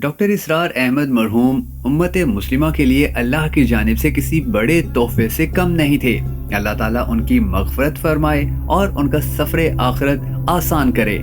Doctor اسرار احمد مرحوم امت مسلمہ کے لیے اللہ کی جانب سے کسی بڑے تحفے سے کم نہیں تھے۔ اللہ تعالیٰ ان کی مغفرت فرمائے اور ان کا سفر آخرت آسان کرے۔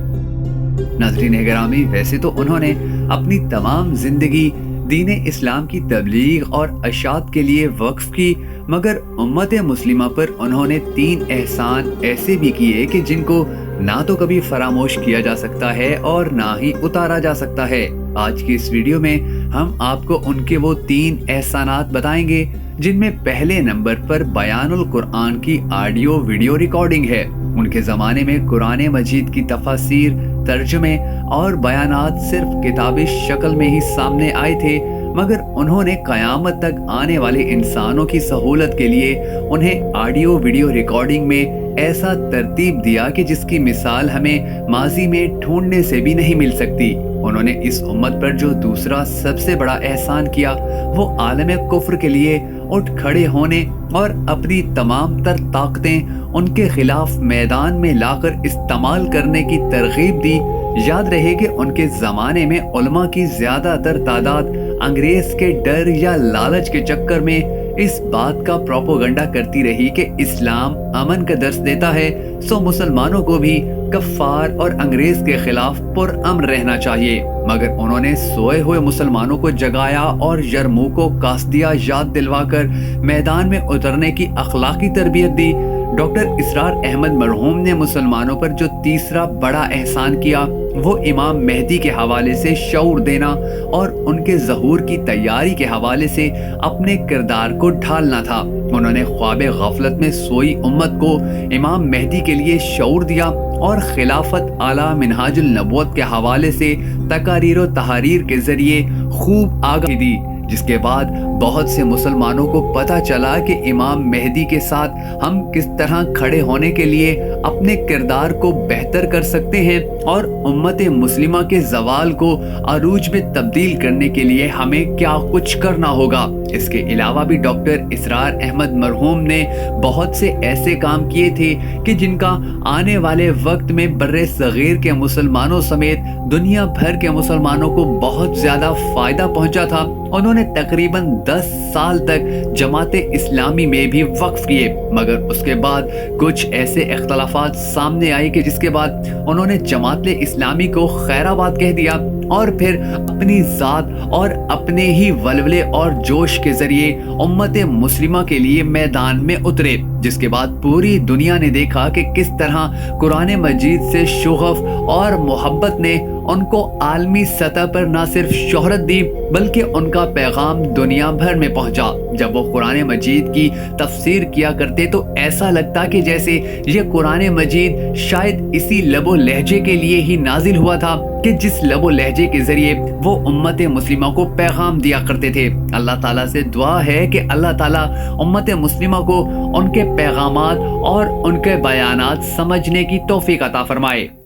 ناظرین گرامی، ویسے تو انہوں نے اپنی تمام زندگی دین اسلام کی تبلیغ اور اشاعت کے لیے وقف کی، مگر امت مسلمہ پر انہوں نے 3 احسان ایسے بھی کیے کہ جن کو نہ تو کبھی فراموش کیا جا سکتا ہے اور نہ ہی اتارا جا سکتا ہے۔ آج کی اس ویڈیو میں ہم آپ کو ان کے وہ 3 احسانات بتائیں گے جن میں پہلے نمبر پر بیان القرآن کی آڈیو ویڈیو ریکارڈنگ ہے۔ ان کے زمانے میں قرآن مجید کی تفاسیر، ترجمے اور بیانات صرف کتابی شکل میں ہی سامنے آئے تھے، مگر انہوں نے قیامت تک آنے والے انسانوں کی سہولت کے لیے انہیں آڈیو ویڈیو ریکارڈنگ میں ایسا ترتیب دیا کہ جس کی مثال ہمیں ماضی میں ڈھونڈنے سے بھی نہیں مل سکتی۔ انہوں نے اس امت پر جو دوسرا سب سے بڑا احسان کیا وہ عالم کفر کے لیے اٹھ کھڑے ہونے اور اپنی تمام تر طاقتیں ان کے خلاف میدان میں لا کر استعمال کرنے کی ترغیب دی۔ یاد رہے کہ ان کے زمانے میں علماء کی زیادہ تر تعداد انگریز کے ڈر یا لالچ کے چکر میں اس بات کا پروپیگنڈا کرتی رہی کہ اسلام امن کا درس دیتا ہے، سو مسلمانوں کو بھی کفار اور انگریز کے خلاف پرامن رہنا چاہیے۔ مگر انہوں نے سوئے ہوئے مسلمانوں کو جگایا اور یرموک کو قاصدیہ یاد دلوا کر میدان میں اترنے کی اخلاقی تربیت دی۔ ڈاکٹر اسرار احمد مرحوم نے مسلمانوں پر جو تیسرا بڑا احسان کیا وہ امام مہدی کے حوالے سے شعور دینا اور ان کے ظہور کی تیاری کے حوالے سے اپنے کردار کو ڈھالنا تھا۔ انہوں نے خواب غفلت میں سوئی امت کو امام مہدی کے لیے شعور دیا اور خلافت اعلیٰ منہاج النبوت کے حوالے سے تقاریر و تحاریر کے ذریعے خوب آگاہی دی، جس کے بعد بہت سے مسلمانوں کو پتہ چلا کہ امام مہدی کے ساتھ ہم کس طرح کھڑے ہونے کے لیے اپنے کردار کو بہتر کر سکتے ہیں اور امت مسلمہ کے زوال کو عروج میں تبدیل کرنے کے لیے ہمیں کیا کچھ کرنا ہوگا۔ اس کے علاوہ بھی ڈاکٹر اسرار احمد مرحوم نے بہت سے ایسے کام کیے تھے کہ جن کا آنے والے وقت میں بر صغیر کے مسلمانوں سمیت دنیا بھر کے مسلمانوں کو بہت زیادہ فائدہ پہنچا تھا۔ انہوں نے تقریباً 10 سال تک جماعت اسلامی میں بھی وقف کیے، مگر اس کے بعد کچھ ایسے اختلافات سامنے آئے کہ جس کے بعد انہوں نے جماعت اسلامی کو خیر آباد کہہ دیا اور پھر اپنی ذات اور اپنے ہی ولولے اور جوش کے ذریعے امت مسلمہ کے لیے میدان میں اترے، جس کے بعد پوری دنیا نے دیکھا کہ کس طرح قرآن مجید سے شغف اور محبت نے ان کو عالمی سطح پر نہ صرف شہرت دی بلکہ ان کا پیغام دنیا بھر میں پہنچا۔ جب وہ قرآن مجید کی تفسیر کیا کرتے تو ایسا لگتا کہ جیسے یہ قرآن مجید شاید اسی لب و لہجے کے لیے ہی نازل ہوا تھا کہ جس لب و لہجے کے ذریعے وہ امت مسلمہ کو پیغام دیا کرتے تھے۔ اللہ تعالیٰ سے دعا ہے کہ اللہ تعالیٰ امت مسلمہ کو ان کے پیغامات اور ان کے بیانات سمجھنے کی توفیق عطا فرمائے۔